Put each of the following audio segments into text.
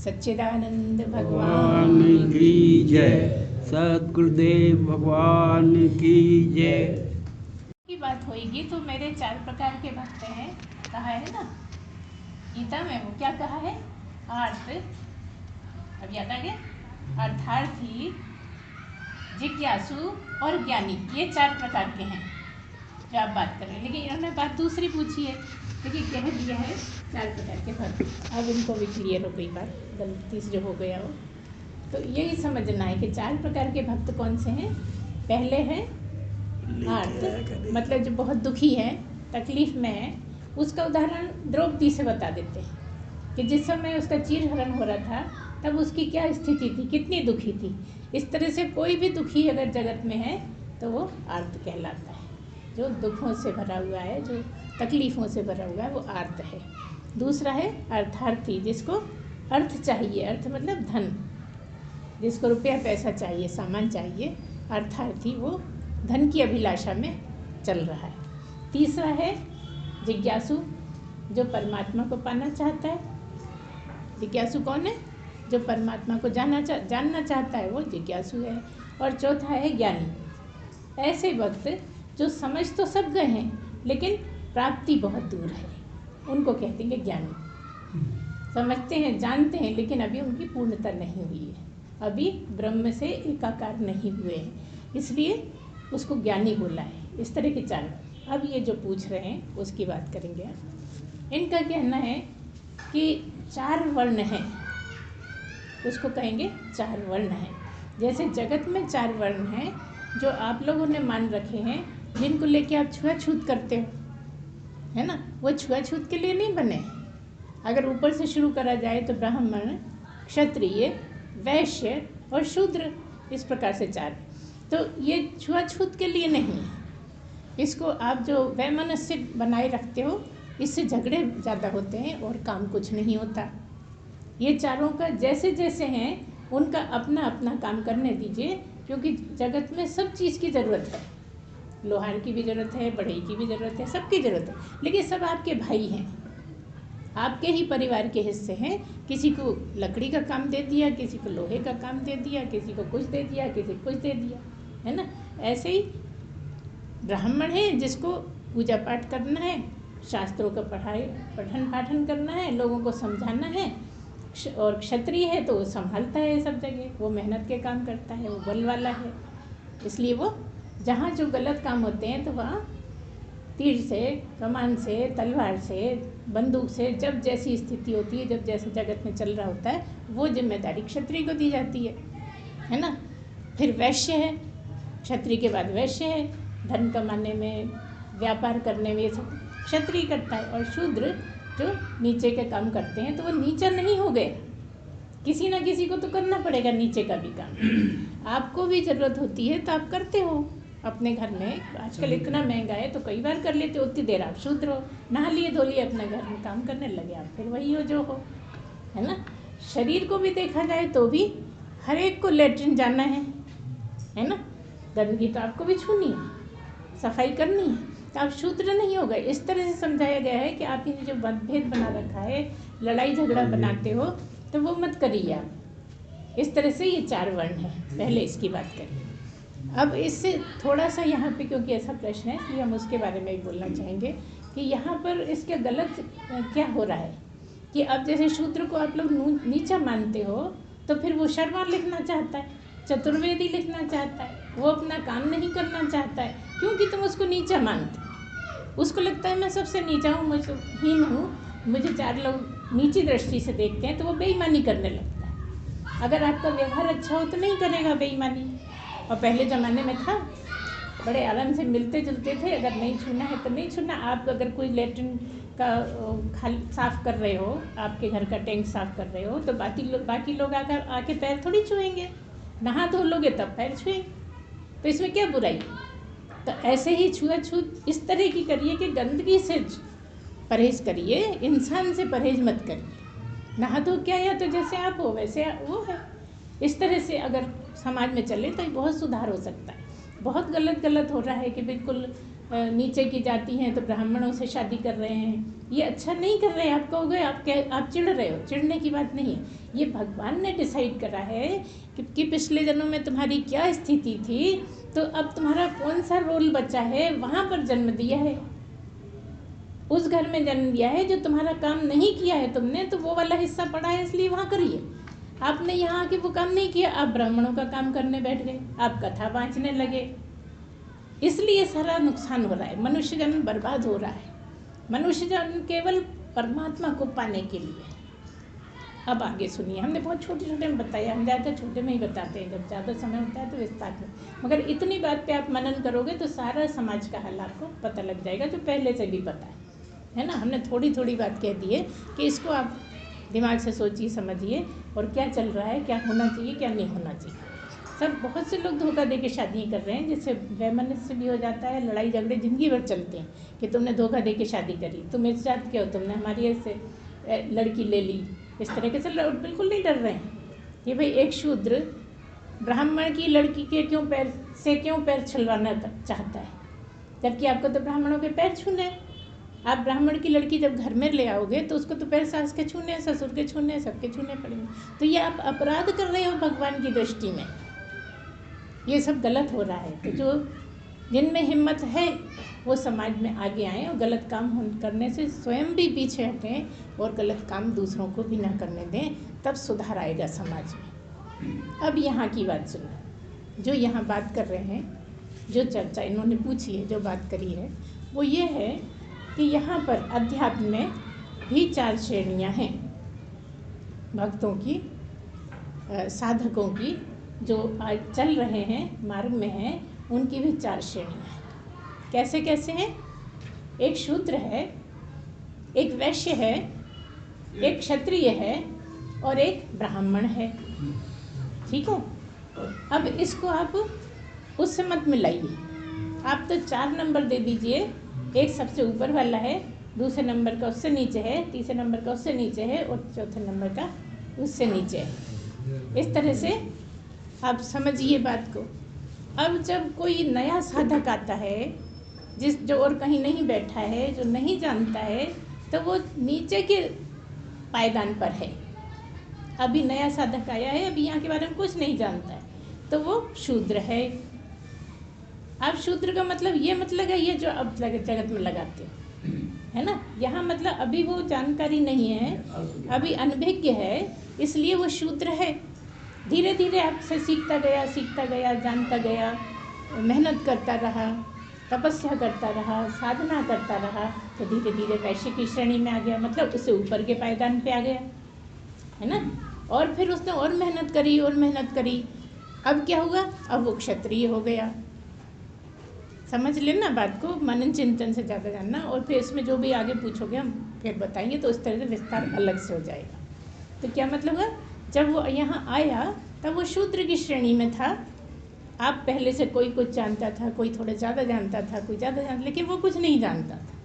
सच्चिदानंद भगवान की जय, सद्गुरुदेव भगवान की जय। की बात होगी तो मेरे 4 प्रकार के भक्त हैं, कहा है ना गीता में। वो क्या कहा है? अर्थ, अब याद आ गया, अर्थार्थी, जिज्ञासु और ज्ञानी, ये 4 प्रकार के हैं जो आप बात कर रहे हैं। लेकिन इन्होंने बात दूसरी पूछी है, लेकिन कह दिया है 4 प्रकार के भक्त। अब इनको भी क्लियर हो गई बात, गलती से जो हो गया हो। तो यही समझना है कि 4 प्रकार के भक्त कौन से हैं। पहले हैं अर्थ, मतलब जो बहुत दुखी है, तकलीफ में है। उसका उदाहरण द्रौपदी से बता देते हैं कि जिस समय उसका चीरहरण हो रहा था तब उसकी क्या स्थिति थी, कितनी दुखी थी। इस तरह से कोई भी दुखी अगर जगत में है तो वो आर्त कहलाता है। जो दुखों से भरा हुआ है, जो तकलीफ़ों से भरा हुआ है, वो आर्त है। दूसरा है अर्थार्थी, जिसको अर्थ चाहिए, अर्थ मतलब धन, जिसको रुपया पैसा चाहिए, सामान चाहिए, अर्थार्थी, वो धन की अभिलाषा में चल रहा है। तीसरा है जिज्ञासु, जो परमात्मा को पाना चाहता है। जिज्ञासु कौन है? जो परमात्मा को जानना चाहता है, वो जिज्ञासु है। और चौथा है ज्ञानी। ऐसे वक्त जो समझ तो सब गए हैं लेकिन प्राप्ति बहुत दूर है, उनको कहते हैं ज्ञानी। समझते हैं, जानते हैं, लेकिन अभी उनकी पूर्णता नहीं हुई है, अभी ब्रह्म से एकाकार नहीं हुए हैं, इसलिए उसको ज्ञानी बोला है। इस तरह के 4। अब ये जो पूछ रहे हैं उसकी बात करेंगे। इनका कहना है कि 4 वर्ण हैं, उसको कहेंगे 4 वर्ण हैं। जैसे जगत में 4 वर्ण हैं जो आप लोगों ने मान रखे हैं, जिनको लेके आप छुआछूत करते हो, है ना। वो छुआछूत के लिए नहीं बने। अगर ऊपर से शुरू करा जाए तो ब्राह्मण, क्षत्रिय, वैश्य और शूद्र, इस प्रकार से 4। तो ये छुआछूत के लिए नहीं है। इसको आप जो वैमनस्य बनाए रखते हो, इससे झगड़े ज़्यादा होते हैं और काम कुछ नहीं होता। ये चारों का जैसे जैसे हैं उनका अपना अपना काम करने दीजिए, क्योंकि जगत में सब चीज़ की ज़रूरत है। लोहार की भी ज़रूरत है, बढ़ई की भी ज़रूरत है, सबकी ज़रूरत है, लेकिन सब आपके भाई हैं, आपके ही परिवार के हिस्से हैं। किसी को लकड़ी का काम दे दिया, किसी को लोहे का काम दे दिया, किसी को कुछ दे दिया, किसी को कुछ दे दिया, है ना। ऐसे ही ब्राह्मण है जिसको पूजा पाठ करना है, शास्त्रों का पठन पाठन करना है, लोगों को समझाना है। और क्षत्रिय है तो वो संभालता है सब जगह, वो मेहनत के काम करता है, वो बल वाला है। इसलिए वो जहाँ जो गलत काम होते हैं तो वहाँ तीर से, कमान से, तलवार से, बंदूक से, जब जैसी स्थिति होती है, जब जैसे जगत में चल रहा होता है, वो जिम्मेदारी क्षत्रिय को दी जाती है ना। फिर वैश्य है, क्षत्रिय के बाद वैश्य है, धन कमाने में, व्यापार करने में, ये सब क्षत्रिय करता है। और शूद्र जो नीचे के काम करते हैं, तो वो नीचा नहीं हो गए, किसी ना किसी को तो करना पड़ेगा नीचे का भी काम। आपको भी ज़रूरत होती है तो आप करते हो अपने घर में। आजकल इतना महंगा है तो कई बार कर लेते हो, उतनी देर आप शूद्र हो, नहा लिए धो लिए, अपने घर में काम करने लगे आप, फिर वही हो जो हो, है ना। शरीर को भी देखा जाए तो भी हर एक को लेटरिन जाना है ना। गंदगी तो आपको भी छूनी है, सफाई करनी है, तो आप शूद्र नहीं हो गए। इस तरह से समझाया गया है कि आप ये जो मतभेद बना रखा है, लड़ाई झगड़ा बनाते हो, तो वो मत करिए आप। इस तरह से ये 4 वर्ण है। पहले इसकी बात करें। अब इससे थोड़ा सा यहाँ पे, क्योंकि ऐसा प्रश्न है इसलिए हम उसके बारे में भी बोलना चाहेंगे कि यहाँ पर इसके गलत क्या हो रहा है कि अब जैसे शूद्र को आप लोग नीचा मानते हो, तो फिर वो शर्मा लिखना चाहता है, चतुर्वेदी लिखना चाहता है, वो अपना काम नहीं करना चाहता है, क्योंकि तुम उसको नीचा मानते। उसको लगता है मैं सबसे नीचा हूँ, मैं हीन हूँ, मुझे 4 लोग नीची दृष्टि से देखते हैं, तो वो बेईमानी करने लगता है। अगर आपका व्यवहार अच्छा हो तो नहीं करेगा बेईमानी। और पहले ज़माने में था, बड़े आराम से मिलते जुलते थे, अगर नहीं छूना है तो नहीं छूना। आप अगर कोई लेटरिन का साफ़ कर रहे हो, आपके घर का टैंक साफ़ कर रहे हो, तो बाकी लोग आकर आके पैर थोड़ी छुएंगे, नहा धो लोगे तब पैर छुएंगे, तो इसमें क्या बुराई। तो ऐसे ही छुआछूत इस तरह की करिए कि गंदगी से परहेज करिए, इंसान से परहेज मत करिए। नहा धो क्या, या तो जैसे आप हो वैसे वो है। इस तरह से अगर समाज में चले तो बहुत सुधार हो सकता है। बहुत गलत हो रहा है कि बिल्कुल नीचे की जाति हैं तो ब्राह्मणों से शादी कर रहे हैं, ये अच्छा नहीं कर रहे, आप कहोगे आप चिढ़ रहे हो। चिढ़ने की बात नहीं है, ये भगवान ने डिसाइड करा है कि पिछले जन्म में तुम्हारी क्या स्थिति थी, तो अब तुम्हारा कौन सा रोल बचा है, वहाँ पर जन्म दिया है, उस घर में जन्म दिया है जो तुम्हारा काम नहीं किया है तुमने, तो वो वाला हिस्सा पड़ा है, इसलिए वहाँ करिए। आपने यहाँ आके वो काम नहीं किया, आप ब्राह्मणों का काम करने बैठ गए, आप कथा बाँचने लगे, इसलिए सारा नुकसान हो रहा है, मनुष्य जन्म बर्बाद हो रहा है। मनुष्य जन्म केवल परमात्मा को पाने के लिए। अब आगे सुनिए, हमने बहुत छोटे छोटे में बताया, हम ज़्यादा छोटे में ही बताते हैं, जब ज़्यादा समय होता है तो विस्तार में, मगर इतनी बात पे आप मनन करोगे तो सारा समाज का हाल आपको पता लग जाएगा, जो पहले से भी पता है ना। हमने थोड़ी थोड़ी बात कह दी है कि इसको आप दिमाग से सोचिए, समझिए, और क्या चल रहा है, क्या होना चाहिए, क्या नहीं होना चाहिए। सब बहुत से लोग धोखा दे के शादियाँ कर रहे हैं, जिससे वैमनस्य भी हो जाता है, लड़ाई झगड़े जिंदगी भर चलते हैं कि तुमने धोखा दे के शादी करी, तुम इस जात के हो, तुमने हमारी ऐसे लड़की ले ली, इस तरह के से बिल्कुल नहीं डर रहे हैं कि भाई एक शूद्र ब्राह्मण की लड़की के क्यों पैर छिलवाना चाहता है, जबकि आपको तो ब्राह्मणों के पैर छूने हैं। आप ब्राह्मण की लड़की जब घर में ले आओगे तो उसको तो पैर सास के छूने, ससुर के छूने, सबके छूने पड़ेंगे, तो ये आप अपराध कर रहे हो भगवान की दृष्टि में, ये सब गलत हो रहा है। तो जो जिनमें हिम्मत है वो समाज में आगे आएँ और गलत काम करने से स्वयं भी पीछे हटें और गलत काम दूसरों को भी ना करने दें, तब सुधार आएगा समाज में। अब यहाँ की बात सुनो, जो यहाँ बात कर रहे हैं, जो चर्चा इन्होंने पूछी है, जो बात करी है, वो ये है कि यहाँ पर अध्यात्म में भी 4 श्रेणियाँ हैं भक्तों की, साधकों की, जो आज चल रहे हैं मार्ग में हैं, उनकी भी 4 श्रेणियाँ हैं। कैसे कैसे हैं? एक शूद्र है, एक वैश्य है, एक क्षत्रिय है और एक ब्राह्मण है। ठीक है, अब इसको आप उससे मत मिलाइए, आप तो 4 नंबर दे दीजिए, एक सबसे ऊपर वाला है, दूसरे नंबर का उससे नीचे है, तीसरे नंबर का उससे नीचे है और चौथे नंबर का उससे नीचे है। इस तरह से आप समझिए बात को। अब जब कोई नया साधक आता है, जो और कहीं नहीं बैठा है, जो नहीं जानता है, तो वो नीचे के पायदान पर है। अभी नया साधक आया है, अभी यहाँ के बारे में कुछ नहीं जानता है, तो वो शूद्र है। अब शूद्र का मतलब ये मतलब है ये जो अब जगत में लगाते है ना, यहाँ मतलब अभी वो जानकारी नहीं है, अभी अनभिज्ञ है, इसलिए वो शूद्र है। धीरे धीरे आपसे सीखता गया, जानता गया, मेहनत करता रहा, तपस्या करता रहा, साधना करता रहा, तो धीरे धीरे वैश्य की श्रेणी में आ गया, मतलब उससे ऊपर के पायदान पे आ गया, है ना। और फिर उसने और मेहनत करी, अब क्या हुआ, अब वो क्षत्रिय हो गया। समझ लेना बात को, मनन चिंतन से ज़्यादा जानना, और फिर इसमें जो भी आगे पूछोगे हम फिर बताएंगे, तो इस तरह से विस्तार अलग से हो जाएगा। तो क्या मतलब है, जब वो यहाँ आया तब वो शूद्र की श्रेणी में था। आप पहले से कोई कुछ जानता था, कोई थोड़ा ज़्यादा जानता था, कोई ज़्यादा जानता, लेकिन वो कुछ नहीं जानता था,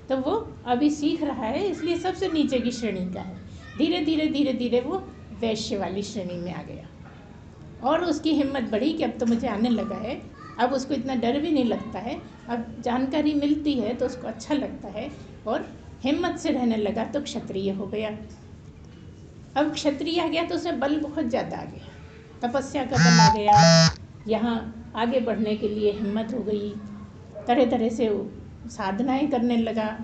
तो वो अभी सीख रहा है, इसलिए सबसे नीचे की श्रेणी का है। धीरे धीरे वो वैश्य वाली श्रेणी में आ गया, और उसकी हिम्मत बढ़ी कि अब तो मुझे आने लगा है, अब उसको इतना डर भी नहीं लगता है, अब जानकारी मिलती है तो उसको अच्छा लगता है, और हिम्मत से रहने लगा, तो क्षत्रिय हो गया। अब क्षत्रिय आ गया तो उसमें बल बहुत ज़्यादा आ गया, तपस्या का बल आ गया, यहाँ आगे बढ़ने के लिए हिम्मत हो गई, तरह तरह से साधनाएं करने लगा,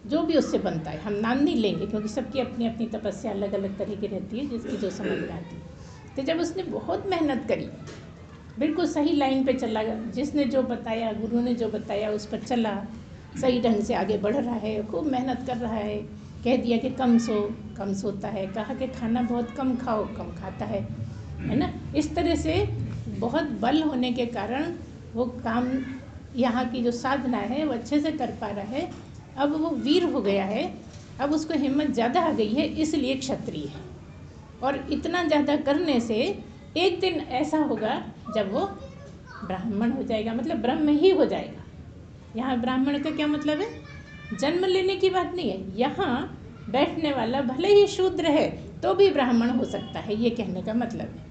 जो भी उससे बनता है, हम नाम नहीं लेंगे क्योंकि सबकी अपनी अपनी तपस्या अलग अलग तरह की रहती है, जिसकी जो समझ में आती है। तो जब उसने बहुत मेहनत करी, बिल्कुल सही लाइन पे चला, जिसने जो बताया, गुरु ने जो बताया उस पर चला, सही ढंग से आगे बढ़ रहा है, खूब मेहनत कर रहा है, कह दिया कि कम सोता है, कहा कि खाना बहुत कम खाओ, कम खाता है ना। इस तरह से बहुत बल होने के कारण वो काम, यहाँ की जो साधना है वो अच्छे से कर पा रहा है। अब वो वीर हो गया है, अब उसको हिम्मत ज़्यादा आ गई है, इसलिए क्षत्रिय है। और इतना ज़्यादा करने से एक दिन ऐसा होगा जब वो ब्राह्मण हो जाएगा, मतलब ब्रह्म ही हो जाएगा। यहाँ ब्राह्मण का क्या मतलब है, जन्म लेने की बात नहीं है, यहाँ बैठने वाला भले ही शूद्र है तो भी ब्राह्मण हो सकता है, ये कहने का मतलब है।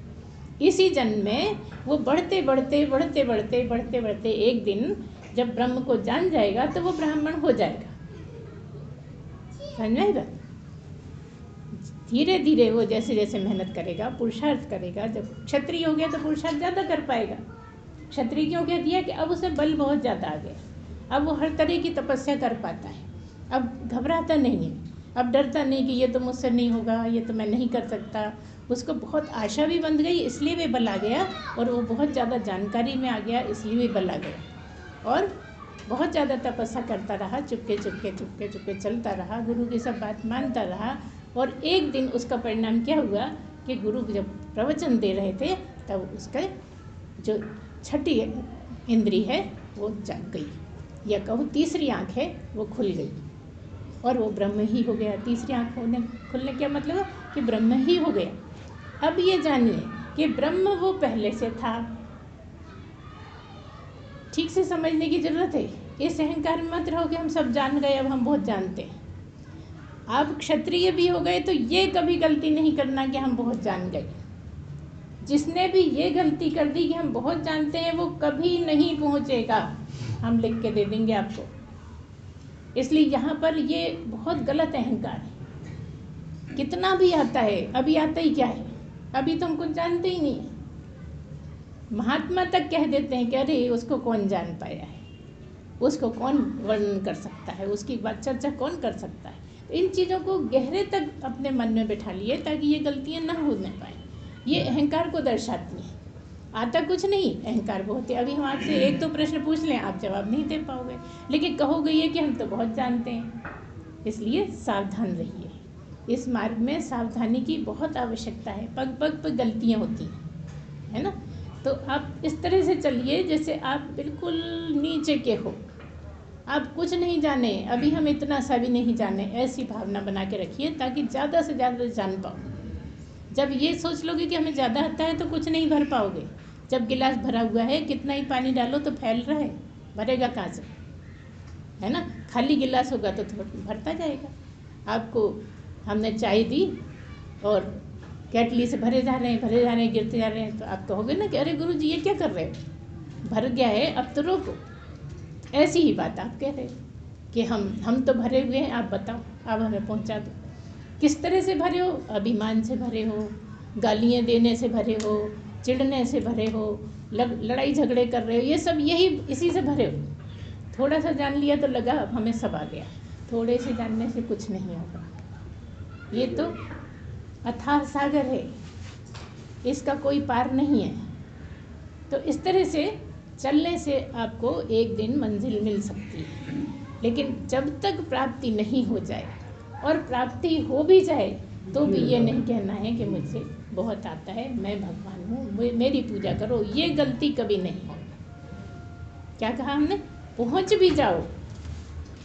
इसी जन्म में वो बढ़ते बढ़ते एक दिन जब ब्रह्म को जान जाएगा तो वो ब्राह्मण हो जाएगा। समझ में आई बात? धीरे धीरे वो जैसे जैसे मेहनत करेगा, पुरुषार्थ करेगा, जब क्षत्रिय हो गया तो पुरुषार्थ ज़्यादा कर पाएगा। क्षत्रिय क्यों कह दिया कि अब उसे बल बहुत ज़्यादा आ गया, अब वो हर तरह की तपस्या कर पाता है, अब घबराता नहीं है, अब डरता नहीं कि ये तो मुझसे नहीं होगा, ये तो मैं नहीं कर सकता। उसको बहुत आशा भी बंध गई, इसलिए भी बल आ गया, और वो बहुत ज़्यादा जानकारी में आ गया, इसलिए भी बल आ गया, और बहुत ज़्यादा तपस्या करता रहा, चुपके चुपके चुपके चुपके चलता रहा, गुरु की सब बात मानता रहा। और एक दिन उसका परिणाम क्या हुआ कि गुरु जब प्रवचन दे रहे थे तब उसका जो छठी इंद्री है वो जाग गई, या कहूँ तीसरी आँख है वो खुल गई, और वो ब्रह्म ही हो गया। तीसरी आँख खुलने क्या मतलब है कि ब्रह्म ही हो गया। अब ये जानिए कि ब्रह्म वो पहले से था। ठीक से समझने की जरूरत है। इस अहंकार में मत रहो कि हम सब जान गए, अब हम बहुत जानते हैं। आप क्षत्रिय भी हो गए तो ये कभी गलती नहीं करना कि हम बहुत जान गए। जिसने भी ये गलती कर दी कि हम बहुत जानते हैं, वो कभी नहीं पहुंचेगा। हम लिख के दे देंगे आपको। इसलिए यहाँ पर ये बहुत गलत अहंकार है। कितना भी आता है, अभी आता ही क्या है, अभी तो हम कुछ जानते ही नहीं है। महात्मा तक कह देते हैं कि अरे उसको कौन जान पाया है, उसको कौन वर्णन कर सकता है, उसकी बात चर्चा कौन कर सकता है। तो इन चीज़ों को गहरे तक अपने मन में बैठा लिए ताकि ये गलतियाँ ना होने पाए। ये अहंकार को दर्शाती हैं। आता कुछ नहीं, अहंकार बहुत है। अभी हम आपसे एक दो प्रश्न पूछ लें, आप जवाब नहीं दे पाओगे, लेकिन कहोगे ये कि हम तो बहुत जानते हैं। इसलिए सावधान रहिए। इस मार्ग में सावधानी की बहुत आवश्यकता है। पग पग पर गलतियाँ होती हैं, है ना। तो आप इस तरह से चलिए जैसे आप बिल्कुल नीचे के हो, आप कुछ नहीं जाने, अभी हम इतना सा भी नहीं जाने, ऐसी भावना बना के रखिए ताकि ज़्यादा से ज़्यादा जान पाओ। जब ये सोच लोगे कि हमें ज़्यादा आता है तो कुछ नहीं भर पाओगे। जब गिलास भरा हुआ है, कितना ही पानी डालो तो फैल रहा है, भरेगा कहाँ से, है ना। खाली गिलास होगा तो भरता जाएगा। आपको हमने चाय दी और केटली से भरे जा रहे हैं, गिरते जा रहे हैं, तो आप कहोगे ना कि अरे गुरु जी ये क्या कर रहे हो, भर गया है अब तो रोको। ऐसी ही बात आप कह रहे हो कि हम तो भरे हुए हैं, आप बताओ, आप हमें पहुंचा दो। किस तरह से भरे हो? अभिमान से भरे हो, गालियाँ देने से भरे हो, चिढ़ने से भरे हो, लड़ाई झगड़े कर रहे हो, ये सब इसी से भरे हो। थोड़ा सा जान लिया तो लगा अब हमें सब आ गया। थोड़े से जानने से कुछ नहीं होगा। ये तो अथाह सागर है, इसका कोई पार नहीं है। तो इस तरह से चलने से आपको एक दिन मंजिल मिल सकती है, लेकिन जब तक प्राप्ति नहीं हो जाए, और प्राप्ति हो भी जाए तो भी ये नहीं कहना है कि मुझसे बहुत आता है, मैं भगवान हूँ, मेरी पूजा करो। ये गलती कभी नहीं हो। क्या कहा हमने? पहुँच भी जाओ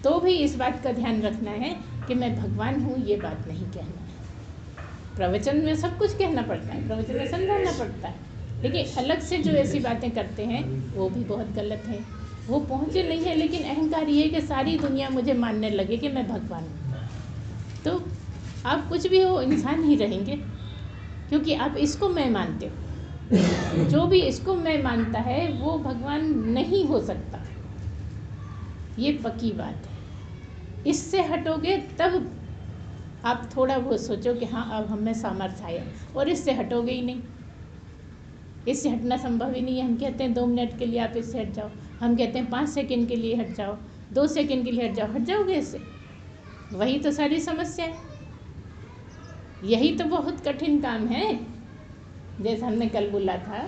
तो भी इस बात का ध्यान रखना है कि मैं भगवान हूँ, ये बात नहीं कहना है। प्रवचन में सब कुछ कहना पड़ता है, प्रवचन में समझाना पड़ता है, लेकिन अलग से जो ऐसी बातें करते हैं वो भी बहुत गलत है। वो पहुँचे नहीं है, लेकिन अहंकार ये है कि सारी दुनिया मुझे मानने लगे कि मैं भगवान हूँ। तो आप कुछ भी हो, इंसान ही रहेंगे, क्योंकि आप इसको मैं मानते हो। जो भी इसको मैं मानता है वो भगवान नहीं हो सकता, ये पक्की बात है। इससे हटोगे तब आप थोड़ा बहुत सोचो कि हाँ अब हमें सामर्थ्य आया, और इससे हटोगे ही नहीं। इससे हटना संभव ही नहीं है। हम कहते हैं 2 मिनट के लिए आप इससे हट जाओ, हम कहते हैं 5 सेकंड के लिए हट जाओ, 2 सेकंड के लिए हट जाओ, हट जाओगे इससे? वही तो सारी समस्या है, यही तो बहुत कठिन काम है। जैसे हमने कल बोला था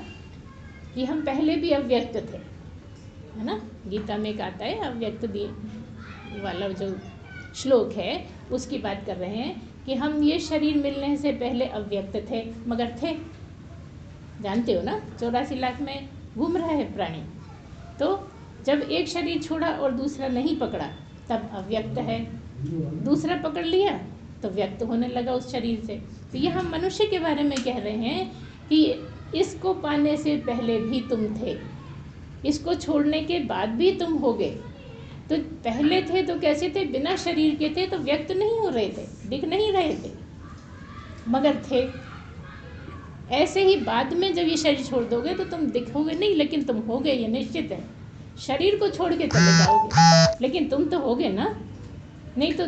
कि हम पहले भी अव्यक्त थे, है ना। गीता में एक आता है अव्यक्त वाला जो श्लोक है, उसकी बात कर रहे हैं कि हम ये शरीर मिलने से पहले अव्यक्त थे, मगर थे। जानते हो ना, 84 लाख में घूम रहा है प्राणी। तो जब एक शरीर छोड़ा और दूसरा नहीं पकड़ा तब अव्यक्त है, दूसरा पकड़ लिया तो व्यक्त होने लगा उस शरीर से। तो ये हम मनुष्य के बारे में कह रहे हैं कि इसको पाने से पहले भी तुम थे, इसको छोड़ने के बाद भी तुम हो गए। तो पहले थे तो कैसे थे? बिना शरीर के थे तो व्यक्त नहीं हो रहे थे, दिख नहीं रहे थे, मगर थे। ऐसे ही बाद में जब ये शरीर छोड़ दोगे तो तुम दिखोगे नहीं, लेकिन तुम हो गए, ये निश्चित है। शरीर को छोड़ के चले जाओगे लेकिन तुम तो हो गए ना। नहीं तो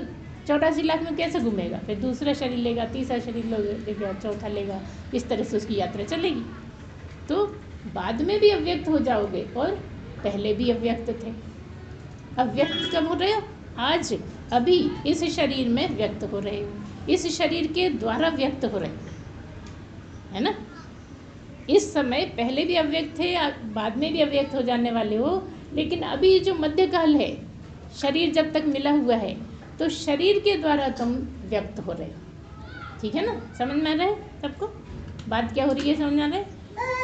84 लाख में कैसे घूमेगा? फिर दूसरा शरीर लेगा, तीसरा शरीर लेगा, चौथा लेगा, इस तरह से उसकी यात्रा चलेगी। तो बाद में भी अव्यक्त हो जाओगे और पहले भी अव्यक्त थे। अव्यक्त कब हो रहे हो? आज, अभी इस शरीर में व्यक्त हो रहे हो, इस शरीर के द्वारा व्यक्त हो रहे हो, है ना? इस समय पहले भी अव्यक्त थे, बाद में भी अव्यक्त हो जाने वाले हो, लेकिन अभी जो मध्यकाल है, शरीर जब तक मिला हुआ है, तो शरीर के द्वारा तुम व्यक्त हो रहे हो। ठीक है ना? समझ में आ रहा है सबको? बात क्या हो रही है, समझ में आ रहा है?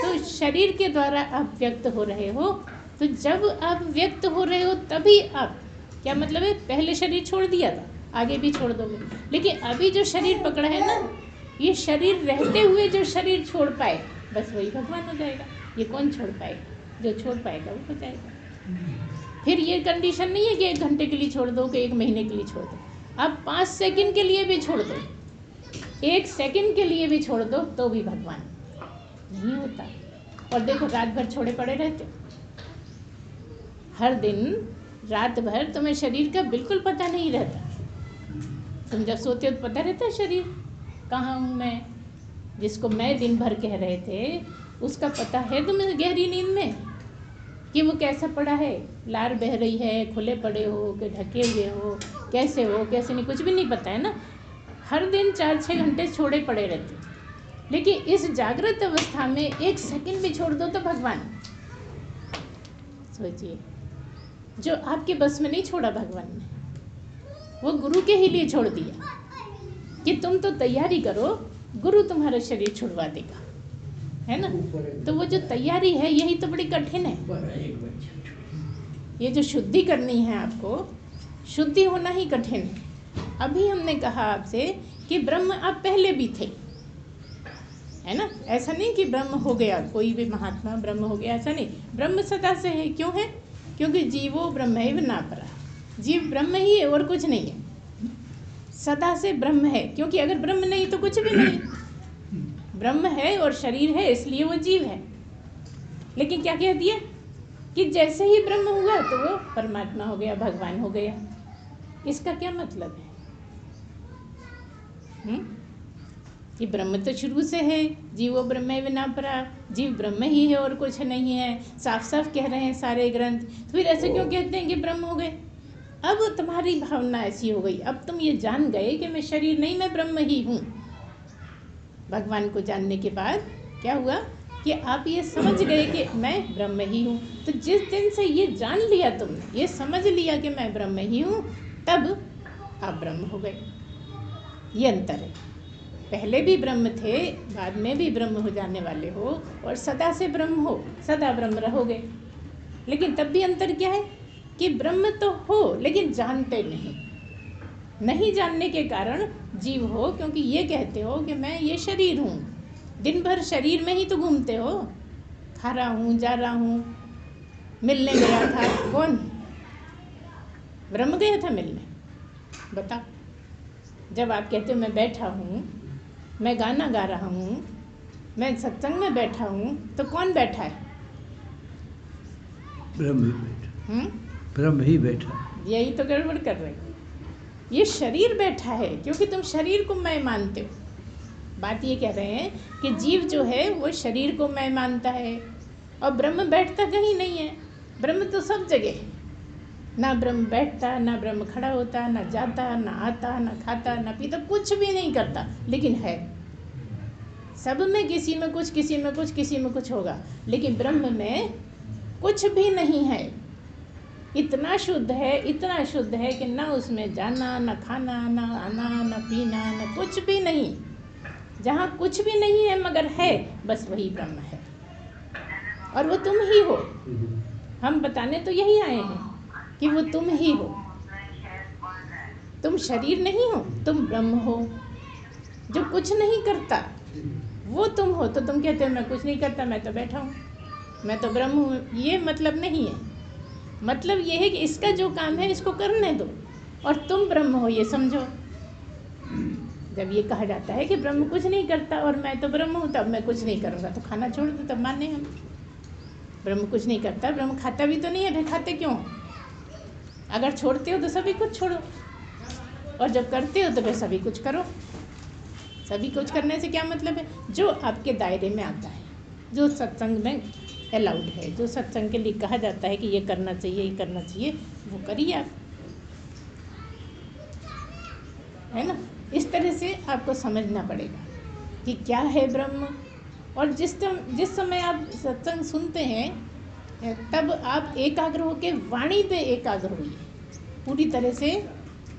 तो शरीर के द्वारा आप व्यक्त हो रहे हो। तो जब आप व्यक्त हो रहे हो तभी आप, क्या मतलब है, पहले शरीर छोड़ दिया था, आगे भी छोड़ दोगे, लेकिन अभी जो शरीर पकड़ा है ना, ये शरीर रहते हुए जो शरीर छोड़ पाए, बस वही भगवान हो जाएगा। ये कौन छोड़ पाएगा? जो छोड़ पाएगा वो हो जाएगा। फिर ये कंडीशन नहीं है कि 1 घंटे के लिए छोड़ दो कि 1 महीने के लिए छोड़ दो। आप 5 सेकंड के लिए भी छोड़ दो, 1 सेकंड के लिए भी छोड़ दो, तो भी भगवान नहीं होता। और देखो, रात भर छोड़े पड़े रहते, हर दिन रात भर तुम्हें शरीर का बिल्कुल पता नहीं रहता। तुम जब सोते हो तो पता रहता है शरीर कहाँ हूँ मैं। जिसको मैं दिन भर कह रहे थे, उसका पता है तुम्हें गहरी नींद में कि वो कैसा पड़ा है, लार बह रही है, खुले पड़े हो कि ढके हुए हो, कैसे हो कैसे नहीं, कुछ भी नहीं पता है ना। हर दिन 4-6 घंटे छोड़े पड़े रहते, लेकिन इस जागृत अवस्था में 1 सेकंड भी छोड़ दो तो भगवान। सोचिए, जो आपके बस में नहीं छोड़ा भगवान ने, वो गुरु के ही लिए छोड़ दिया कि तुम तो तैयारी करो, गुरु तुम्हारा शरीर छुड़वा देगा, है ना? तो वो जो तैयारी है, यही तो बड़ी कठिन है। ये जो शुद्धि करनी है आपको, शुद्धि होना ही कठिन है। अभी हमने कहा आपसे कि ब्रह्म आप पहले भी थे, है ना? ऐसा नहीं कि ब्रह्म हो गया, कोई भी महात्मा ब्रह्म हो गया, ऐसा नहीं। ब्रह्म सदा से है। क्यों है? क्योंकि जीवो ब्रह्मैव नापरा, जीव ब्रह्म ही है और कुछ नहीं है, सदा से ब्रह्म है। क्योंकि अगर ब्रह्म नहीं तो कुछ भी नहीं, ब्रह्म है और शरीर है, इसलिए वो जीव है। लेकिन क्या कह दिया कि जैसे ही ब्रह्म हुआ तो वो परमात्मा हो गया, भगवान हो गया। इसका क्या मतलब है? कि ब्रह्म तो शुरू से है, जीवो ब्रह्मैव नापरा, जीव ब्रह्म ही है और कुछ नहीं है। साफ साफ कह रहे हैं सारे ग्रंथ। तो फिर ऐसे क्यों कहते हैं कि ब्रह्म हो गए? अब तुम्हारी भावना ऐसी हो गई, अब तुम ये जान गए कि मैं शरीर नहीं, मैं ब्रह्म ही हूँ। भगवान को जानने के बाद क्या हुआ कि आप ये समझ गए कि मैं ब्रह्म ही हूँ। तो जिस दिन से ये जान लिया तुमने, ये समझ लिया कि मैं ब्रह्म ही हूँ, तब आप ब्रह्म हो गए। ये अंतर है। पहले भी ब्रह्म थे, बाद में भी ब्रह्म हो जाने वाले हो, और सदा से ब्रह्म हो, सदा ब्रह्म रहोगे। लेकिन तब भी अंतर क्या है कि ब्रह्म तो हो लेकिन जानते नहीं जानने के कारण जीव हो, क्योंकि ये कहते हो कि मैं ये शरीर हूँ। दिन भर शरीर में ही तो घूमते हो, खा रहा हूँ, जा रहा हूँ। मिलने गया था कौन? ब्रह्म गया था मिलने? बताओ। जब आप कहते हो मैं बैठा हूँ, मैं गाना गा रहा हूँ, मैं सत्संग में बैठा हूँ, तो कौन बैठा है? ब्रह्म ही बैठा। ब्रह्म ही बैठा। यही तो गड़बड़ कर रहे हो। ये शरीर बैठा है क्योंकि तुम शरीर को मैं मानते हो। बात ये कह रहे हैं कि जीव जो है वो शरीर को मैं मानता है, और ब्रह्म बैठता कहीं नहीं है। ब्रह्म तो सब जगह है। ना ब्रह्म बैठता, ना ब्रह्म खड़ा होता, ना जाता, ना आता, ना खाता, ना पीता, कुछ भी नहीं करता, लेकिन है सब में। किसी में कुछ, किसी में कुछ, किसी में कुछ होगा, लेकिन ब्रह्म में कुछ भी नहीं है। इतना शुद्ध है, इतना शुद्ध है कि ना उसमें जाना, ना खाना, ना आना, ना पीना, ना कुछ भी नहीं। जहाँ कुछ भी नहीं है मगर है, बस वही ब्रह्म है, और वो तुम ही हो। हम बताने तो यही आए हैं कि वो तुम ही हो। तुम शरीर नहीं हो, तुम ब्रह्म हो जो कुछ नहीं करता, वो तुम हो। तो तुम कहते हो मैं कुछ नहीं करता, मैं तो बैठा हूँ, मैं तो ब्रह्म हूँ। ये मतलब नहीं है। मतलब ये है कि इसका जो काम है इसको करने दो, और तुम ब्रह्म हो ये समझो। जब ये कहा जाता है कि ब्रह्म कुछ नहीं करता और मैं तो ब्रह्म हूँ, तब मैं कुछ नहीं करूँगा, तो खाना छोड़ दो, तब माने हम। ब्रह्म कुछ नहीं करता, ब्रह्म खाता भी तो नहीं है, फिर खाते क्यों? अगर छोड़ते हो तो सभी कुछ छोड़ो। और जब करते हो तो फिर सभी कुछ करो। सभी कुछ करने से क्या मतलब है? जो आपके दायरे में आता है, जो सत्संग में अलाउड है, जो सत्संग के लिए कहा जाता है कि ये करना चाहिए, ये करना चाहिए, वो करिए आप, है ना। इस तरह से आपको समझना पड़ेगा कि क्या है ब्रह्म। और जिस समय आप सत्संग सुनते हैं तब आप एकाग्र होकर वाणी पे एकाग्र होइए, पूरी तरह से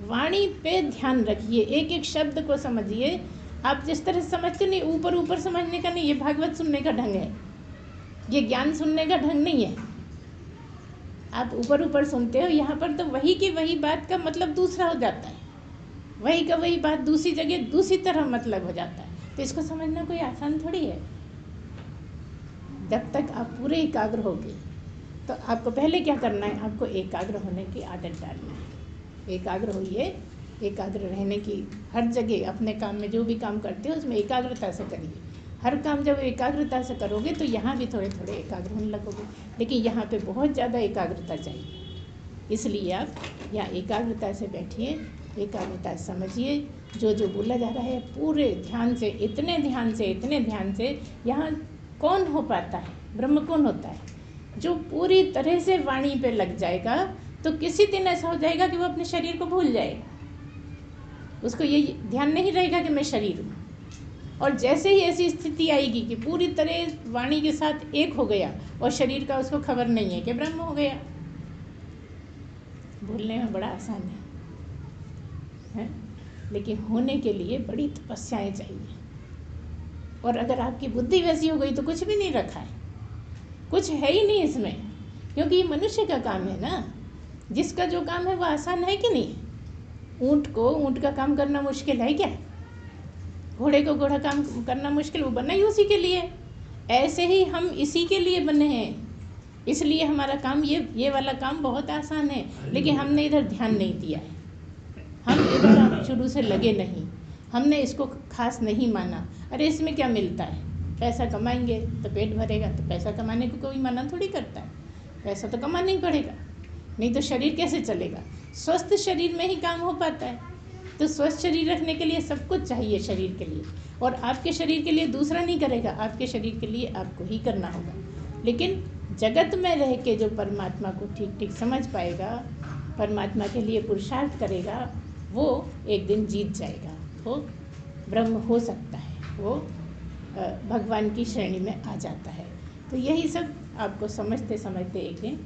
वाणी पे ध्यान रखिए, एक एक शब्द को समझिए। आप जिस तरह से समझते नहीं, ऊपर ऊपर समझने का नहीं, ये भागवत सुनने का ढंग है, ये ज्ञान सुनने का ढंग नहीं है। आप ऊपर ऊपर सुनते हो, यहाँ पर तो वही की वही बात का मतलब दूसरा हो जाता है, वही का वही बात दूसरी जगह दूसरी तरह मतलब हो जाता है। तो इसको समझना कोई आसान थोड़ी है। जब तक आप पूरे एकाग्र होगे तो आपको पहले क्या करना है, आपको एकाग्र होने की आदत डालना है। एकाग्र होइए, एकाग्र रहने की हर जगह, अपने काम में जो भी काम करते हो उसमें एकाग्रता से करिए। हर काम जब एकाग्रता से करोगे तो यहाँ भी थोड़े थोड़े एकाग्र होने लगोगे, लेकिन यहाँ पे बहुत ज़्यादा एकाग्रता चाहिए। इसलिए आप यहाँ एकाग्रता से बैठिए, एकाग्रता से समझिए, जो बोला जा रहा है पूरे ध्यान से, इतने ध्यान से। यहाँ कौन हो पाता है? ब्रह्म कौन होता है? जो पूरी तरह से वाणी पे लग जाएगा। तो किसी दिन ऐसा हो जाएगा कि वो अपने शरीर को भूल जाएगा, उसको ये ध्यान नहीं रहेगा कि मैं शरीर हूँ। और जैसे ही ऐसी स्थिति आएगी कि पूरी तरह वाणी के साथ एक हो गया और शरीर का उसको खबर नहीं है कि ब्रह्म हो गया। भूलने में बड़ा आसान है? लेकिन होने के लिए बड़ी तपस्याएं चाहिए। और अगर आपकी बुद्धि वैसी हो गई तो कुछ भी नहीं रखा है, कुछ है ही नहीं इसमें, क्योंकि ये मनुष्य का काम है ना। जिसका जो काम है वो आसान है कि नहीं? ऊँट का काम करना मुश्किल है क्या? घोड़े को घोड़ा काम करना मुश्किल, वो बना ही उसी के लिए। ऐसे ही हम इसी के लिए बने हैं, इसलिए हमारा काम ये वाला काम बहुत आसान है, लेकिन हमने इधर ध्यान नहीं दिया है। हम इधर शुरू से लगे नहीं, हमने इसको खास नहीं माना। अरे इसमें क्या मिलता है? पैसा कमाएंगे तो पेट भरेगा, तो पैसा कमाने को कोई मना थोड़ी करता है, पैसा तो कमाना ही पड़ेगा, नहीं तो शरीर कैसे चलेगा? स्वस्थ शरीर में ही काम हो पाता है। तो स्वस्थ शरीर रखने के लिए सब कुछ चाहिए शरीर के लिए, और आपके शरीर के लिए दूसरा नहीं करेगा, आपके शरीर के लिए आपको ही करना होगा। लेकिन जगत में रह के जो परमात्मा को ठीक ठीक समझ पाएगा, परमात्मा के लिए पुरुषार्थ करेगा, वो एक दिन जीत जाएगा, वो ब्रह्म हो सकता है, वो भगवान की श्रेणी में आ जाता है। तो यही सब आपको समझते समझते एक दिन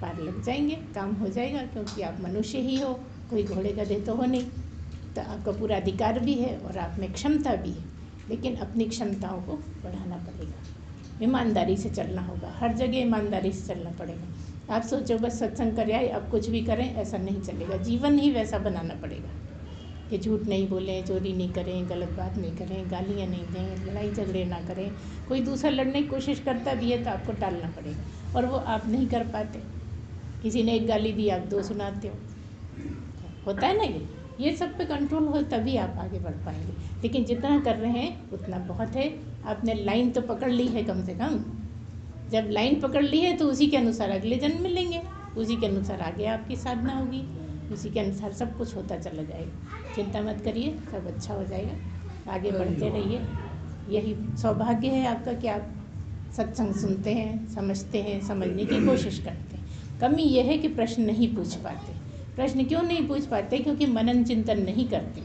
पार लग जाएंगे, काम हो जाएगा, क्योंकि आप मनुष्य ही हो, कोई घोड़े का देह तो हो नहीं। तो आपका पूरा अधिकार भी है और आप में क्षमता भी है, लेकिन अपनी क्षमताओं को बढ़ाना पड़ेगा, ईमानदारी से चलना होगा, हर जगह ईमानदारी से चलना पड़ेगा। आप सोचो बस सत्संग कर आए अब कुछ भी करें, ऐसा नहीं चलेगा। जीवन ही वैसा बनाना पड़ेगा कि झूठ नहीं बोलें, चोरी नहीं करें, गलत बात नहीं करें, गालियाँ नहीं दें, लड़ाई झगड़े ना करें। कोई दूसरा लड़ने की कोशिश करता भी है तो आपको टालना पड़ेगा, और वो आप नहीं कर पाते। किसी ने एक गाली दी, आप 2 सुनाते हो, होता है ना। ये सब पे कंट्रोल हो तभी आप आगे बढ़ पाएंगे। लेकिन जितना कर रहे हैं उतना बहुत है। आपने लाइन तो पकड़ ली है कम से कम। जब लाइन पकड़ ली है तो उसी के अनुसार अगले जन्म मिलेंगे, उसी के अनुसार आगे आपकी साधना होगी, उसी के अनुसार सब कुछ होता चला जाएगा। चिंता मत करिए, सब अच्छा हो जाएगा, आगे बढ़ते रहिए। यही सौभाग्य है आपका कि आप सत्संग सुनते हैं, समझते हैं, समझने की कोशिश करते हैं। कमी यह है कि प्रश्न नहीं पूछ पाते। प्रश्न क्यों नहीं पूछ पाते? क्योंकि मनन चिंतन नहीं करते।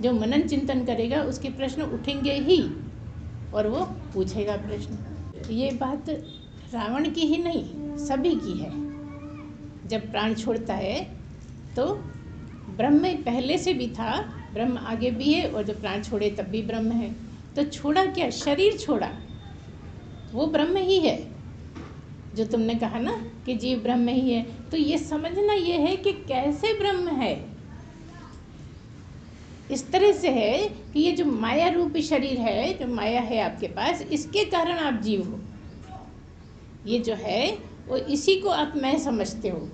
जो मनन चिंतन करेगा उसके प्रश्न उठेंगे ही, और वो पूछेगा प्रश्न। ये बात रावण की ही नहीं, सभी की है। जब प्राण छोड़ता है तो ब्रह्म पहले से भी था, ब्रह्म आगे भी है, और जब प्राण छोड़े तब भी ब्रह्म है। तो छोड़ा क्या? शरीर छोड़ा, वो ब्रह्म ही है। जो तुमने कहा ना कि जीव ब्रह्म ही है, तो ये समझना ये है कि कैसे ब्रह्म है। इस तरह से है कि ये जो माया रूपी शरीर है, जो माया है आपके पास, इसके कारण आप जीव हो। ये जो है वो इसी को आप मैं समझते हो।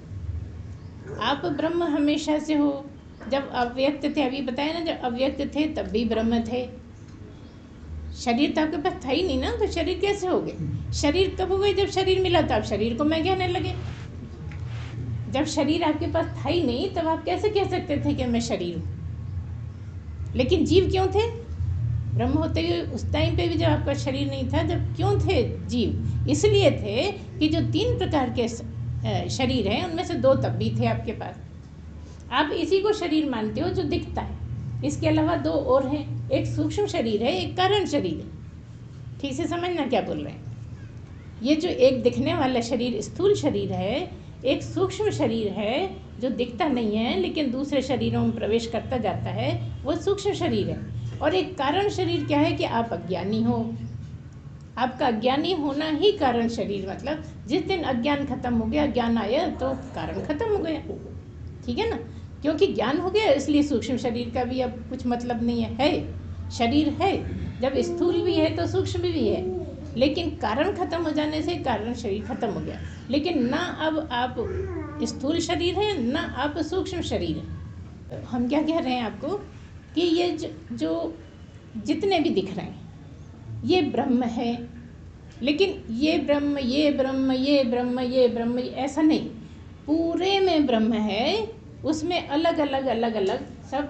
आप ब्रह्म हमेशा से हो। जब अव्यक्त थे, अभी बताया ना, जब अव्यक्त थे तब भी ब्रह्म थे। शरीर तो आपके पास था ही नहीं ना, तो शरीर कैसे हो गए? शरीर कब हो गए? जब शरीर मिला तो आप शरीर को मैं कहने लगे। जब शरीर आपके पास था ही नहीं तब आप कैसे कह सकते थे कि मैं शरीर हूँ? लेकिन जीव क्यों थे? ब्रह्म होते हुए उस टाइम पे भी जब आपका शरीर नहीं था, जब क्यों थे जीव? इसलिए थे कि जो 3 प्रकार के शरीर हैं उनमें से 2 तब भी थे आपके पास। आप इसी को शरीर मानते हो जो दिखता है। इसके अलावा 2 और हैं, एक सूक्ष्म शरीर है, एक कारण शरीर है। ठीक से समझना क्या बोल रहे हैं। ये जो एक दिखने वाला शरीर स्थूल शरीर है, एक सूक्ष्म शरीर है जो दिखता नहीं है लेकिन दूसरे शरीरों में प्रवेश करता जाता है, वो सूक्ष्म शरीर है। और एक कारण शरीर क्या है कि आप अज्ञानी हो। आपका अज्ञानी होना ही कारण शरीर, मतलब जिस दिन अज्ञान खत्म हो गया, ज्ञान आया तो कारण खत्म हो गया। ठीक है ना? क्योंकि ज्ञान हो गया इसलिए सूक्ष्म शरीर का भी अब कुछ मतलब नहीं है शरीर है। जब स्थूल भी है तो सूक्ष्म भी है, लेकिन कारण खत्म हो जाने से कारण शरीर खत्म हो गया। लेकिन ना अब आप स्थूल शरीर है ना आप सूक्ष्म शरीर है। हम क्या कह रहे हैं आपको कि ये जो जितने भी दिख रहे हैं ये ब्रह्म है, लेकिन ये ब्रह्म ये ब्रह्म ये ब्रह्म ये ब्रह्म ऐसा नहीं, पूरे में ब्रह्म है। उसमें अलग अलग अलग अलग सब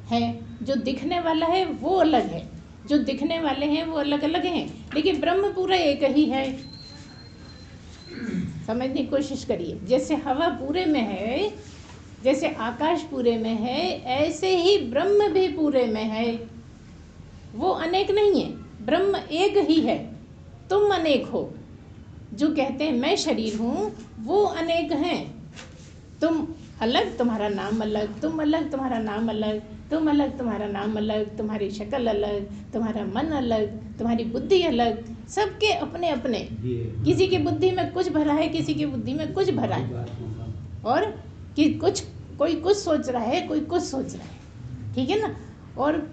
है। जो दिखने वाला है वो अलग है, जो दिखने वाले हैं वो अलग अलग हैं, लेकिन ब्रह्म पूरा एक ही है। समझने की कोशिश करिए। जैसे हवा पूरे में है, जैसे आकाश पूरे में है, ऐसे ही ब्रह्म भी पूरे में है। वो अनेक नहीं है, ब्रह्म एक ही है। तुम अनेक हो। जो कहते हैं मैं शरीर हूँ वो अनेक हैं। तुम अलग, तुम्हारा नाम अलग, तुम अलग, तुम्हारा नाम अलग, तुम अलग, तुम्हारा नाम अलग, तुम्हारी शक्ल अलग, तुम्हारा मन अलग, तुम्हारी बुद्धि अलग, सबके अपने अपने। किसी की बुद्धि में कुछ भरा है, किसी की बुद्धि में कुछ भरा है, और कि कोई कुछ सोच रहा है, कोई कुछ सोच रहा है। ठीक है ना? और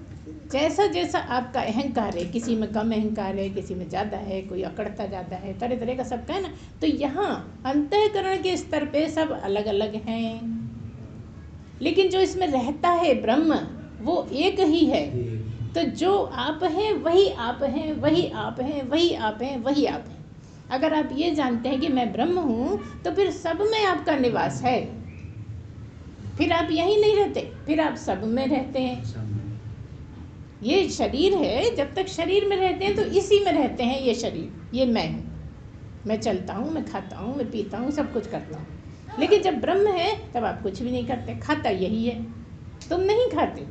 जैसा जैसा आपका अहंकार है, किसी में कम अहंकार है, किसी में ज़्यादा है, कोई अकड़ता ज़्यादा है, तरह तरह का सबका है ना। तो यहाँ अंतःकरण के स्तर पे सब अलग अलग हैं, लेकिन जो इसमें रहता है ब्रह्म वो एक ही है। तो जो आप हैं वही आप हैं, वही आप हैं, वही आप हैं, वही आप हैं। अगर आप ये जानते हैं कि मैं ब्रह्म हूँ तो फिर सब में आपका निवास है। फिर आप यहीं नहीं रहते, फिर आप सब में रहते हैं। ये शरीर है, जब तक शरीर में रहते हैं तो इसी में रहते हैं। ये शरीर, ये मैं हूँ, मैं चलता हूँ, मैं खाता हूँ, मैं पीता हूँ, सब कुछ करता हूँ। लेकिन जब ब्रह्म है तब आप कुछ भी नहीं करते, खाता यही है। तुम नहीं खाते,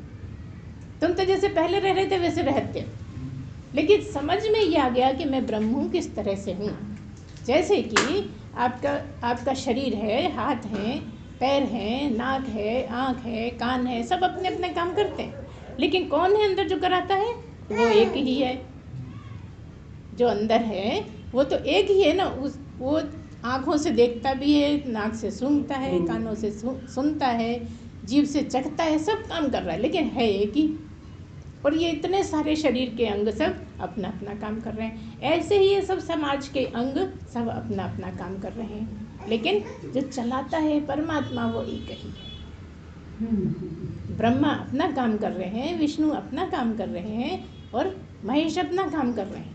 तुम तो जैसे पहले रह रहे थे वैसे रहते हो। लेकिन समझ में ये आ गया कि मैं ब्रह्म हूँ, किस तरह से हूँ। जैसे कि आपका शरीर है, हाथ हैं, पैर हैं, नाक है, आँख है, कान है, सब अपने अपने काम करते हैं। लेकिन कौन है अंदर जो कराता है? वो एक ही है। जो अंदर है वो तो एक ही है ना। वो आँखों से देखता भी है, नाक से सूंघता है, कानों से सुनता है, जीभ से चखता है, सब काम कर रहा है, लेकिन है एक ही। और ये इतने सारे शरीर के अंग सब अपना अपना काम कर रहे हैं। ऐसे ही ये सब समाज के अंग सब अपना अपना काम कर रहे हैं, लेकिन जो चलाता है परमात्मा वो एक ही है। ब्रह्मा अपना काम कर रहे हैं, विष्णु अपना काम कर रहे हैं, और महेश अपना काम कर रहे हैं,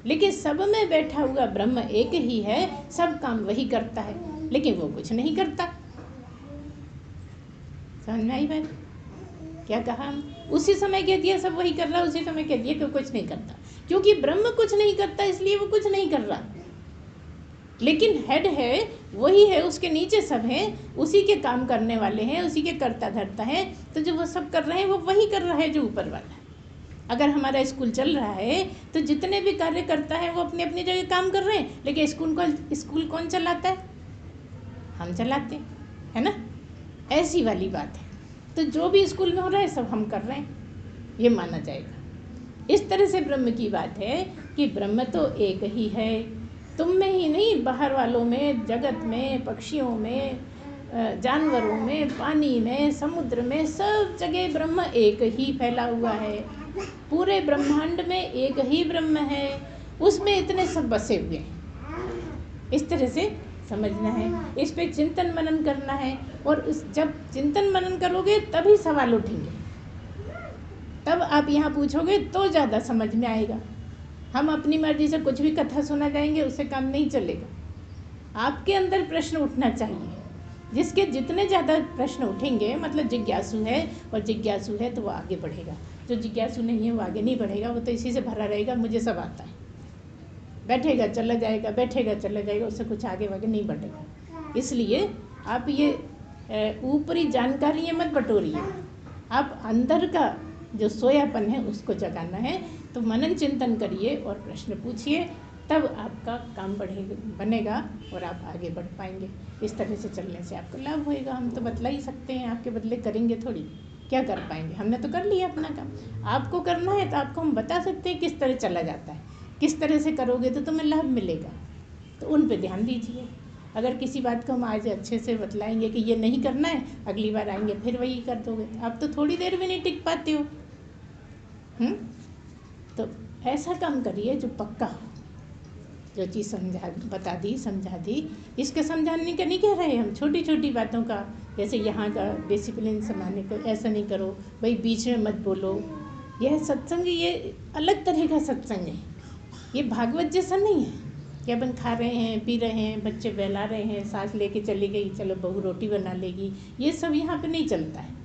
लेकिन सब में बैठा हुआ ब्रह्म एक ही है। सब काम वही करता है, लेकिन वो कुछ नहीं करता। समझ में आई बात? क्या कहा हम? उसी समय कह दिया सब वही कर रहा, उसी समय कह दिया कि कुछ नहीं करता। क्योंकि ब्रह्म कुछ नहीं करता इसलिए वो कुछ नहीं कर रहा, लेकिन हेड है वही है, उसके नीचे सब हैं, उसी के काम करने वाले हैं, उसी के करता धरता है। तो जो वो सब कर रहे हैं वो वही कर रहा है जो ऊपर वाला है। अगर हमारा स्कूल चल रहा है तो जितने भी कार्य करता है वो अपनी अपनी जगह काम कर रहे हैं, लेकिन स्कूल कौन चलाता है? हम चलाते हैं, है ना? ऐसी वाली बात है। तो जो भी स्कूल में हो रहा है सब हम कर रहे हैं, ये माना जाएगा। इस तरह से ब्रह्म की बात है कि ब्रह्म तो एक ही है। तुम में ही नहीं, बाहर वालों में, जगत में, पक्षियों में, जानवरों में, पानी में, समुद्र में, सब जगह ब्रह्म एक ही फैला हुआ है। पूरे ब्रह्मांड में एक ही ब्रह्म है, उसमें इतने सब बसे हुए हैं। इस तरह से समझना है, इस पे चिंतन मनन करना है। और जब चिंतन मनन करोगे तभी सवाल उठेंगे, तब आप यहाँ पूछोगे तो ज़्यादा समझ में आएगा। हम अपनी मर्जी से कुछ भी कथा सुना जाएंगे, उससे काम नहीं चलेगा। आपके अंदर प्रश्न उठना चाहिए जिसके जितने ज़्यादा प्रश्न उठेंगे मतलब जिज्ञासु है, और जिज्ञासु है तो वो आगे बढ़ेगा। जो जिज्ञासु नहीं है वो आगे नहीं बढ़ेगा, वो तो इसी से भरा रहेगा मुझे सब आता है, बैठेगा चला जाएगा, बैठेगा चला जाएगा, उससे कुछ आगे वागे नहीं बढ़ेगा। इसलिए आप ये ऊपरी जानकारी ये मत बटोरिए, आप अंदर का जो सोयापन है उसको जगाना है। तो मनन चिंतन करिए और प्रश्न पूछिए, तब आपका काम बनेगा और आप आगे बढ़ पाएंगे। इस तरह से चलने से आपको लाभ होएगा। हम तो बतला ही सकते हैं, आपके बदले करेंगे थोड़ी, क्या कर पाएंगे, हमने तो कर लिया अपना काम। आपको करना है तो आपको हम बता सकते हैं किस तरह चला जाता है, किस तरह से करोगे तो तुम्हें लाभ मिलेगा, तो उन पे ध्यान दीजिए। अगर किसी बात को हम आज अच्छे से बतलाएंगे कि ये नहीं करना है, अगली बार आएंगे फिर वही कर दोगे, आप तो थोड़ी देर भी नहीं टिक पाते हो। तो ऐसा काम करिए जो पक्का हो, जो चीज़ बता दी समझा दी। इसके समझाने का नहीं कह रहे हम, छोटी छोटी बातों का, जैसे यहाँ का डिसिप्लिन समाने को ऐसा नहीं करो भाई, बीच में मत बोलो। यह सत्संग ये अलग तरह का सत्संग है, ये भागवत जैसा नहीं है कि अपन खा रहे हैं पी रहे हैं, बच्चे बहला रहे हैं, सास लेके चली गई, चलो बहू रोटी बना लेगी, ये सब यहाँ पे नहीं चलता है।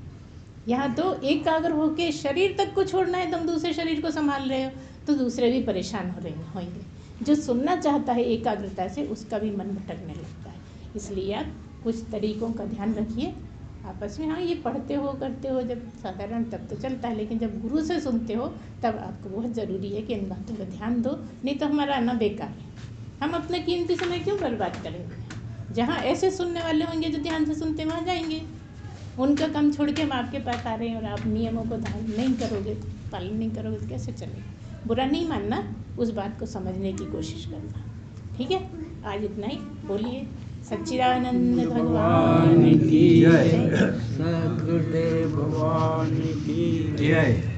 यहाँ तो एकाग्र होके शरीर तक को छोड़ना है, तुम दूसरे शरीर को संभाल रहे हो तो दूसरे भी परेशान हो रहे होंगे। जो सुनना चाहता है एकाग्रता से, उसका भी मन भटकने लगता है। इसलिए आप कुछ तरीकों का ध्यान रखिए आपस में। हाँ, ये पढ़ते हो करते हो जब साधारण तब तो चलता है, लेकिन जब गुरु से सुनते हो तब आपको बहुत ज़रूरी है कि इन बातों पर ध्यान दो, नहीं तो हमारा आना बेकार है। हम अपना कीमती समय क्यों बर्बाद करेंगे? जहाँ ऐसे सुनने वाले होंगे जो ध्यान से सुनते, वहाँ जाएंगे। उनका काम छोड़ के हम आपके पास आ रहे हैं और आप नियमों को ध्यान नहीं करोगे, पालन नहीं करोगे तो कैसे चलेगा? बुरा नहीं मानना, उस बात को समझने की कोशिश करना। ठीक है, आज इतना ही। बोलिए सच्चिदानंद भगवान की जय, सद्गुरुदेव भगवान की जय।